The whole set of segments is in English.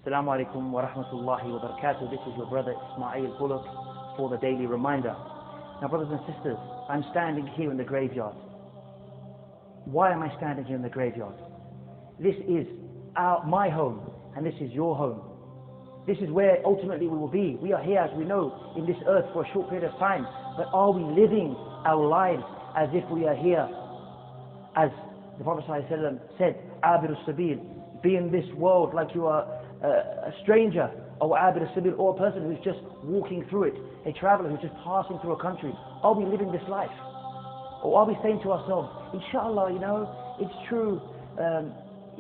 Assalamu alaikum wa rahmatullahi wa barakatuh. This is your brother Ismail Bullock for the daily reminder. Now, brothers and sisters, I'm standing here in the graveyard. Why am I standing here in the graveyard? This is my home, and this is your home. This is where ultimately we will be. We are here, as we know, in this earth for a short period of time. But are we living our lives as if we are here? As the Prophet ﷺ said, Abir al-Sabil, be in this world like you are a stranger, or Abir al-Sabil, or a person who's just walking through it, a traveler who's just passing through a country. Are we living this life? Or are we saying to ourselves, inshallah, it's true,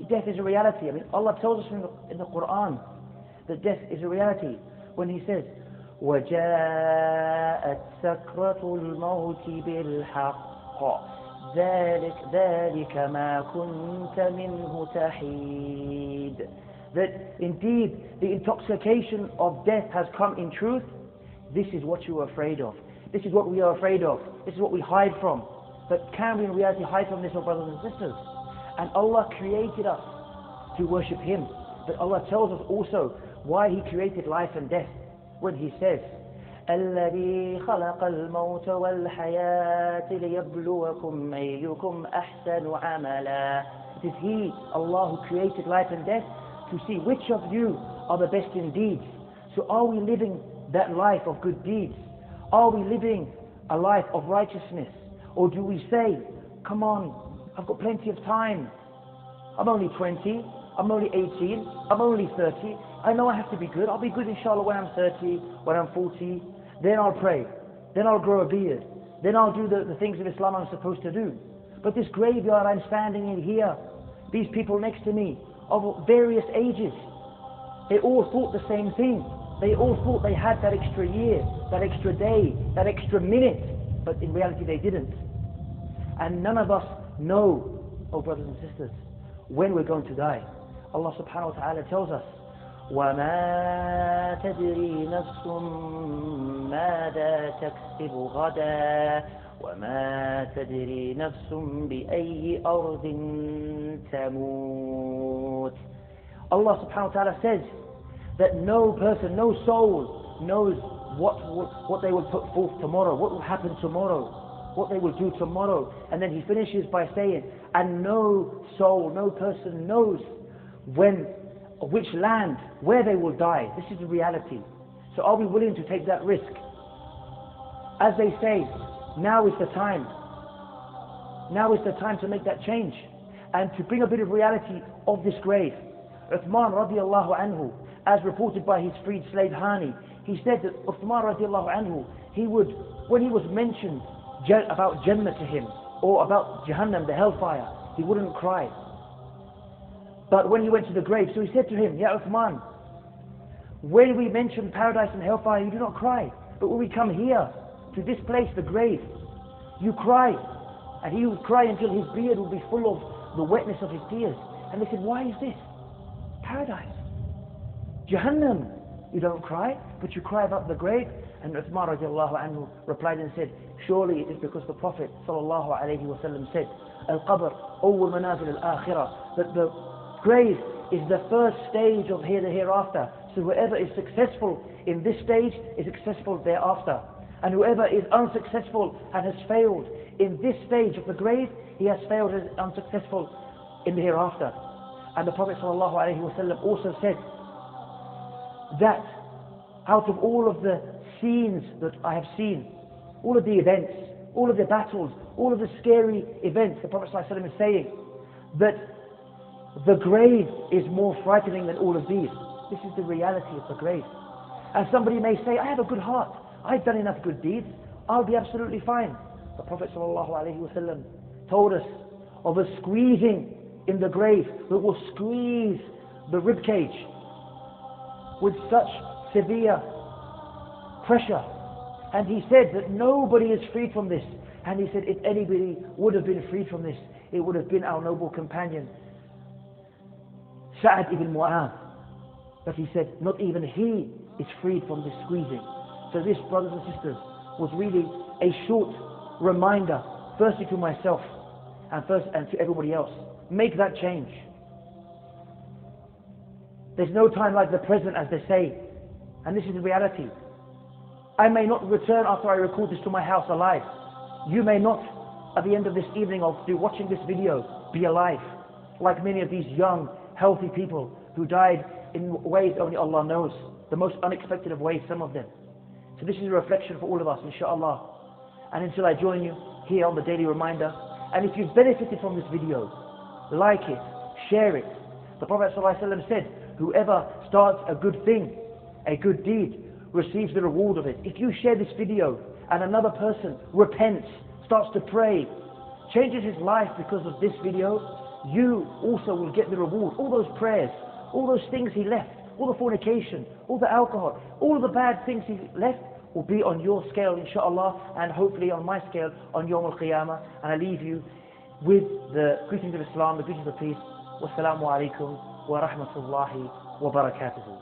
death is a reality. I mean, Allah tells us in the Quran that death is a reality when He says, وَجَاءَتْ سَكْرَةُ الْمَوْتِ بِالْحَقِّ ذَلِكَ مَا كُنْتَ مِنْهُ تَحِيدٌ. That indeed the intoxication of death has come in truth. This is what you are afraid of. This is what we are afraid of. This is what we hide from. But can we in reality hide from this, our brothers and sisters? And Allah created us to worship Him. But Allah tells us also why He created life and death when He says, الذي خلق الموت والحياة ليبلوكم أيكم أحسن عملا. It is He, Allah, who created life and death to see which of you are the best in deeds. So are we living that life of good deeds? Are we living a life of righteousness? Or do we say, come on, I've got plenty of time. I'm only 20, I'm only 18, I'm only 30. I know I have to be good. I'll be good inshallah when I'm 30, when I'm 40. Then I'll pray. Then I'll grow a beard. Then I'll do the things of Islam I'm supposed to do. But this graveyard I'm standing in here, these people next to me, of various ages, they all thought the same thing. They all thought they had that extra year, that extra day, that extra minute. But in reality they didn't. And none of us know, oh brothers and sisters, when we're going to die. Allah subhanahu wa ta'ala tells us, وَمَا تَدْرِي نَفْسٌ مَاذَا تَكْسِبُ غَدًا وَمَا تَدْرِي نَفْسٌ بِأَيِّ أَرْضٍ تَمُوتُ. Allah subhanahu wa ta'ala says that no person, no soul knows what they will put forth tomorrow, what will happen tomorrow, what they will do tomorrow. And then He finishes by saying, and no soul, no person knows which land, where they will die. This is the reality. So are we willing to take that risk? As they say, now is the time. Now is the time to make that change and to bring a bit of reality of this grave. Uthman radiallahu anhu, as reported by his freed slave Hani, he said that Uthman radiallahu anhu, when he was mentioned about Jannah to him, or about Jahannam, the hellfire, he wouldn't cry. But when he went to the grave, so he said to him, Ya Uthman, when we mention paradise and hellfire, you do not cry. But when we come here, to this place, the grave, you cry. And he would cry until his beard would be full of the wetness of his tears. And they said, why is this? Paradise. Jahannam, you don't cry, but you cry about the grave. And Uthman radiallahu anhu replied and said, surely it is because the Prophet sallallahu alayhi wa sallam said, Al-Qabr, awwal manazil al-akhirah, that the grave is the first stage of the hereafter. So whoever is successful in this stage is successful thereafter. And whoever is unsuccessful and has failed in this stage of the grave, he has failed and is unsuccessful in the hereafter. And the Prophet ﷺ also said that out of all of the scenes that I have seen, all of the events, all of the battles, all of the scary events, the Prophet ﷺ is saying that the grave is more frightening than all of these. This is the reality of the grave. And somebody may say, I have a good heart, I've done enough good deeds, I'll be absolutely fine. The Prophet ﷺ told us of a squeezing in the grave that will squeeze the ribcage with such severe pressure. And he said that nobody is freed from this. And he said, if anybody would have been freed from this, it would have been our noble companion Sa'ad ibn Mu'adh. But he said, not even he is freed from this squeezing. So this, brothers and sisters, was really a short reminder, firstly to myself and to everybody else. Make that change. There's no time like the present, as they say. And this is the reality. I may not return after I record this to my house alive. You may not, at the end of this evening or through watching this video, be alive. Like many of these young, healthy people who died in ways only Allah knows. The most unexpected of ways, some of them. So this is a reflection for all of us, inshallah. And until I join you here on the Daily Reminder. And if you've benefited from this video, like it, share it. The Prophet ﷺ said, whoever starts a good thing, a good deed, receives the reward of it. If you share this video and another person repents, starts to pray, changes his life because of this video, you also will get the reward. All those prayers, all those things he left, all the fornication, all the alcohol, all of the bad things he left will be on your scale, inshallah, and hopefully on my scale on Yawm al-Qiyamah. And I leave you with the greetings of Islam, the greetings of peace. Wassalamu alaikum wa rahmatullahi wa barakatuhu.